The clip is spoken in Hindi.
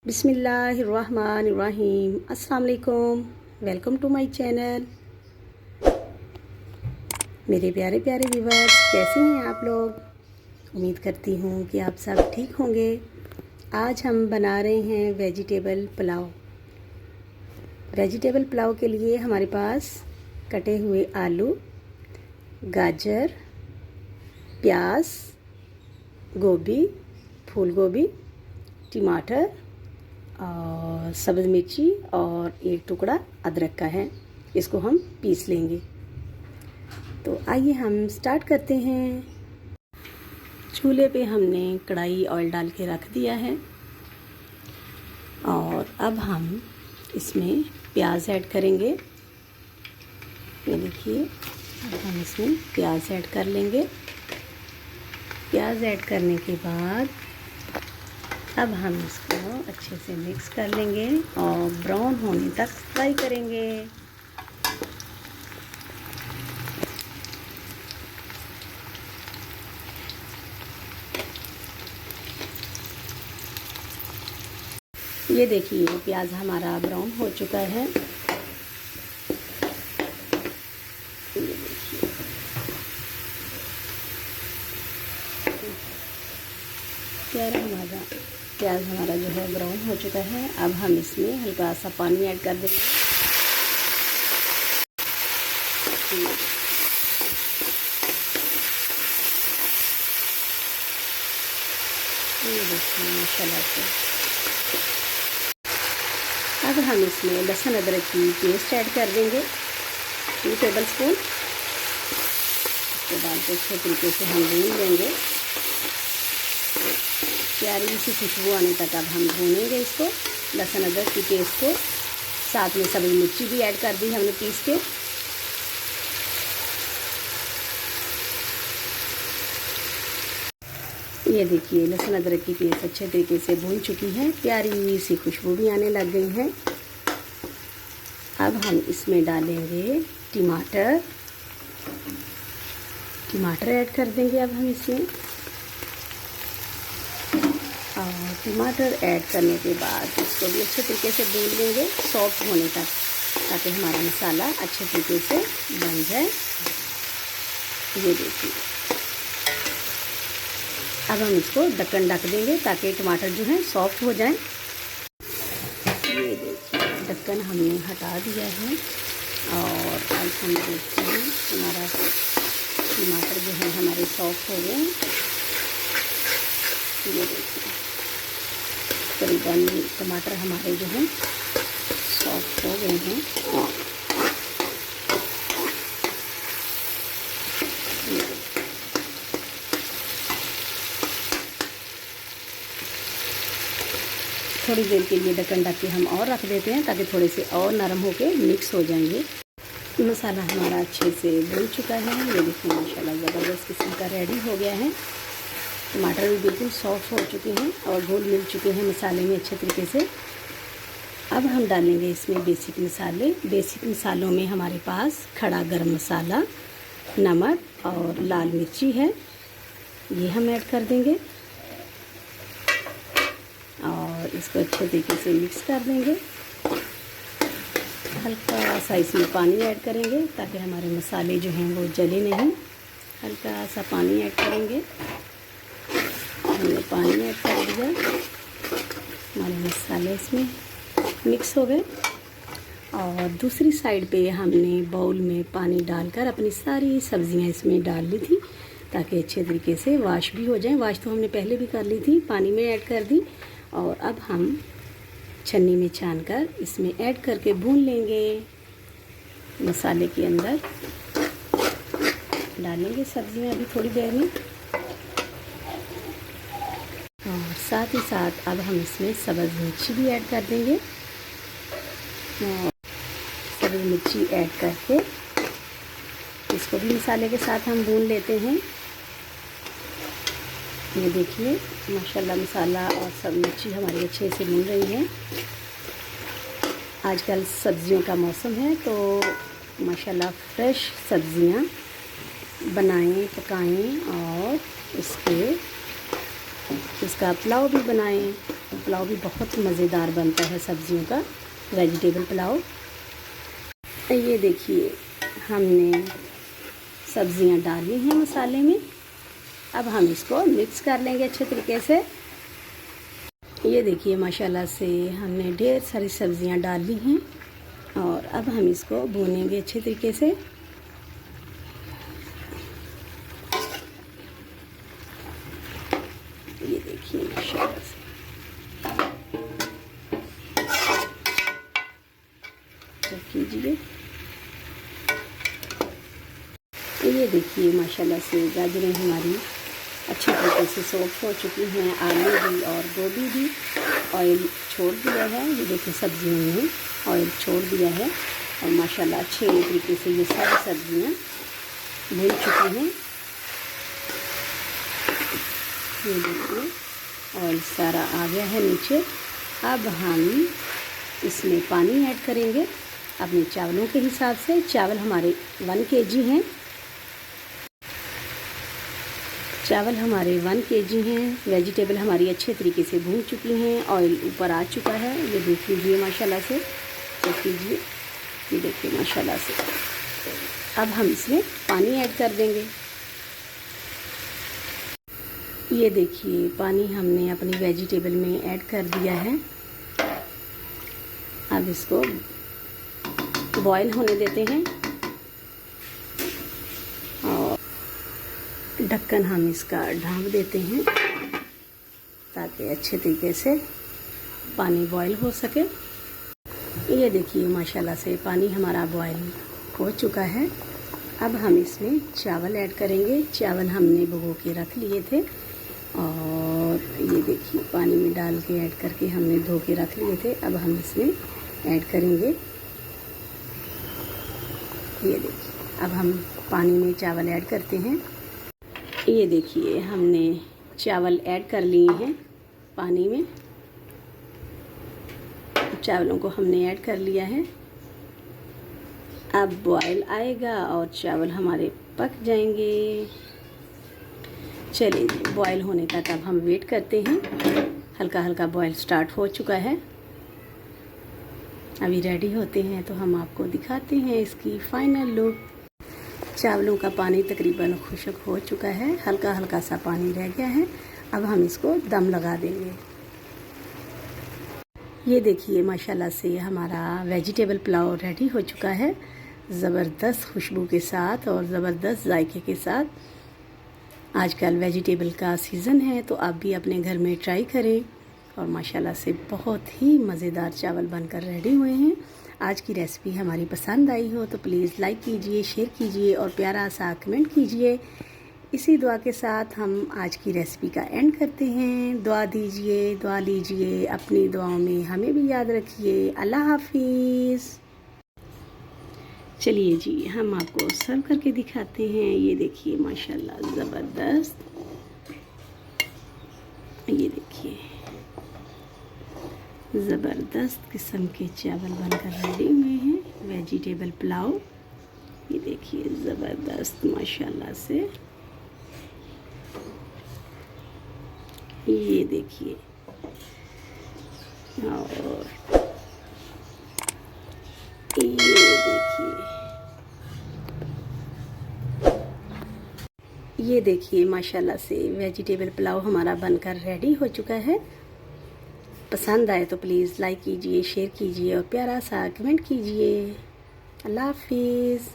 बिस्मिल्लाहिर्रहमानिर्रहीम। अस्सलाम वालेकुम। Welcome to my channel. मेरे प्यारे प्यारे व्यूवर्स, कैसे हैं आप लोग? उम्मीद करती हूँ कि आप सब ठीक होंगे। आज हम बना रहे हैं वेजिटेबल पुलाव। वेजिटेबल पुलाव के लिए हमारे पास कटे हुए आलू, गाजर, प्याज, गोभी, फूल गोभी, टमाटर और सब्ज़ मिर्ची और एक टुकड़ा अदरक का है। इसको हम पीस लेंगे। तो आइए हम स्टार्ट करते हैं। चूल्हे पे हमने कढ़ाई ऑयल डाल के रख दिया है और अब हम इसमें प्याज ऐड करेंगे। ये देखिए, अब हम इसमें प्याज ऐड कर लेंगे। प्याज ऐड करने के बाद अब हम इसको अच्छे से मिक्स कर लेंगे और ब्राउन होने तक फ्राई करेंगे। ये देखिए, प्याज हमारा ब्राउन हो चुका है। ये देखिए, प्याज हमारा जो है ब्राउन हो चुका है। अब हम इसमें हल्का सा पानी ऐड कर देंगे। ये देखिए, माशाल्लाह से। अब हम इसमें लहसुन अदरक की पेस्ट ऐड कर देंगे, 2 टेबल स्पून। इसको डाल के अच्छे तरीके से हम भून लेंगे। प्यारी सी खुशबू आने तक अब हम भूनेंगे इसको, लहसुन अदरक की पेस्ट को। साथ में सब्ज़ मिर्ची भी ऐड कर दी हमने पीस के। ये देखिए, लहसुन अदरक की पेस्ट अच्छे तरीके से भून चुकी है। प्यारी सी खुशबू भी आने लग गई है। अब हम इसमें डालेंगे टमाटर ऐड कर देंगे। अब हम इसमें और टमाटर ऐड करने के बाद इसको भी अच्छे तरीके से भून लेंगे सॉफ्ट होने तक, ताकि हमारा मसाला अच्छे तरीके से बन जाए। ये देखिए, अब हम इसको ढक्कन ढक देंगे ताकि टमाटर जो है सॉफ्ट हो जाए। ये देखिए, ढक्कन हमने हटा दिया है और अब हम देखते हैं हमारा टमाटर जो है हमारे सॉफ्ट हो गए। ये देखिए, करीबन टमाटर हमारे जो हैं सॉफ्ट हो गए हैं। थोड़ी देर के लिए ढक्कन ढक के हम और रख देते हैं ताकि थोड़े से और नरम होके मिक्स हो जाएंगे। मसाला हमारा अच्छे से भून चुका है। ये देखिए, माशाल्लाह ज़बरदस्त किस्म का रेडी हो गया है। टमाटर भी बिल्कुल सॉफ्ट हो चुके हैं और घुल मिल चुके हैं मसाले में अच्छे तरीके से। अब हम डालेंगे इसमें बेसिक मसाले। बेसिक मसालों में हमारे पास खड़ा गरम मसाला, नमक और लाल मिर्ची है। ये हम ऐड कर देंगे और इसको अच्छे तरीके से मिक्स कर देंगे। हल्का सा इसमें पानी ऐड करेंगे ताकि हमारे मसाले जो हैं वो जले नहीं। हल्का सा पानी ऐड करेंगे। हमने पानी ऐड कर दिया। हमारे मसाले इसमें मिक्स हो गए और दूसरी साइड पे हमने बाउल में पानी डालकर अपनी सारी सब्ज़ियां इसमें डाल ली थी ताकि अच्छे तरीके से वॉश भी हो जाए। वॉश तो हमने पहले भी कर ली थी, पानी में ऐड कर दी और अब हम छन्नी में छानकर इसमें ऐड करके भून लेंगे। मसाले के अंदर डालेंगे सब्ज़ियां अभी थोड़ी देर में और साथ ही साथ अब हम इसमें सब्ज़ मिर्ची भी ऐड कर देंगे। और सब्ज़ मिर्ची ऐड करके इसको भी मसाले के साथ हम भून लेते हैं। ये देखिए, माशाल्लाह मसाला और सब मिर्ची हमारी अच्छे से भून रही है। आजकल सब्ज़ियों का मौसम है तो माशाल्लाह फ्रेश सब्ज़ियां बनाएं, पकाएं और इसका पुलाव भी बनाएं। पुलाव भी बहुत मज़ेदार बनता है, सब्जियों का वेजिटेबल पुलाव। ये देखिए हमने सब्जियां डाली हैं मसाले में। अब हम इसको मिक्स कर लेंगे अच्छे तरीके से। ये देखिए माशाल्लाह से हमने ढेर सारी सब्जियां डाली हैं और अब हम इसको भूनेंगे अच्छे तरीके से। ये देखिए माशाल्लाह से चेक कीजिए। ये देखिए माशाल्लाह से गाजरें हमारी अच्छे तरीके से सॉफ्ट हो चुकी हैं। आलू भी और गोभी भी ऑयल छोड़ दिया है। ये देखिए सब्जियों में ऑयल छोड़ दिया है और माशाल्लाह अच्छे तरीके से ये सारी सब्जियां भून चुकी हैं। ये देखिए ऑयल सारा आ गया है नीचे। अब हम इसमें पानी ऐड करेंगे अपने चावलों के हिसाब से। चावल हमारे 1 kg हैं। चावल हमारे 1 kg हैं। वेजिटेबल हमारी अच्छे तरीके से भून चुकी हैं। ऑयल ऊपर आ चुका है। ये देख लीजिए माशाल्लाह से, चेक कीजिए। ये देखिए माशाल्लाह से। अब हम इसमें पानी ऐड कर देंगे। ये देखिए पानी हमने अपनी वेजिटेबल में ऐड कर दिया है। अब इसको बॉईल होने देते हैं और ढक्कन हम इसका ढाँप देते हैं ताकि अच्छे तरीके से पानी बॉईल हो सके। ये देखिए माशाल्लाह से पानी हमारा बॉईल हो चुका है। अब हम इसमें चावल ऐड करेंगे। चावल हमने भिगो के रख लिए थे और ये देखिए पानी में डाल के ऐड करके हमने धो के रख लिए थे। अब हम इसमें ऐड करेंगे। ये देखिए अब हम पानी में चावल ऐड करते हैं। ये देखिए हमने चावल ऐड कर लिए हैं पानी में। चावलों को हमने ऐड कर लिया है। अब बॉयल आएगा और चावल हमारे पक जाएंगे। चलिए बॉयल होने तक अब हम वेट करते हैं। हल्का हल्का बॉयल स्टार्ट हो चुका है। अभी रेडी होते हैं तो हम आपको दिखाते हैं इसकी फाइनल लुक। चावलों का पानी तकरीबन खुश्क हो चुका है। हल्का हल्का सा पानी रह गया है। अब हम इसको दम लगा देंगे। ये देखिए माशाल्लाह से हमारा वेजिटेबल पुलाव रेडी हो चुका है, ज़बरदस्त खुशबू के साथ और ज़बरदस्त जायके के साथ। आजकल वेजिटेबल का सीज़न है तो आप भी अपने घर में ट्राई करें और माशाल्लाह से बहुत ही मज़ेदार चावल बनकर रेडी हुए हैं। आज की रेसिपी हमारी पसंद आई हो तो प्लीज़ लाइक कीजिए, शेयर कीजिए और प्यारा सा कमेंट कीजिए। इसी दुआ के साथ हम आज की रेसिपी का एंड करते हैं। दुआ दीजिए, दुआ लीजिए, अपनी दुआओं में हमें भी याद रखिए। अल्लाह हाफिज़। चलिए जी हम आपको सर्व करके दिखाते हैं। ये देखिए माशाल्लाह ज़बरदस्त। ये देखिए ज़बरदस्त किस्म के चावल बनकर रेडी हुए हैं, वेजिटेबल पुलाव। ये देखिए ज़बरदस्त माशाल्लाह से। ये देखिए और ये देखिए माशाल्लाह से वेजिटेबल पुलाव हमारा बनकर रेडी हो चुका है। पसंद आए तो प्लीज़ लाइक कीजिए, शेयर कीजिए और प्यारा सा कमेंट कीजिए। अल्लाह हाफिज़।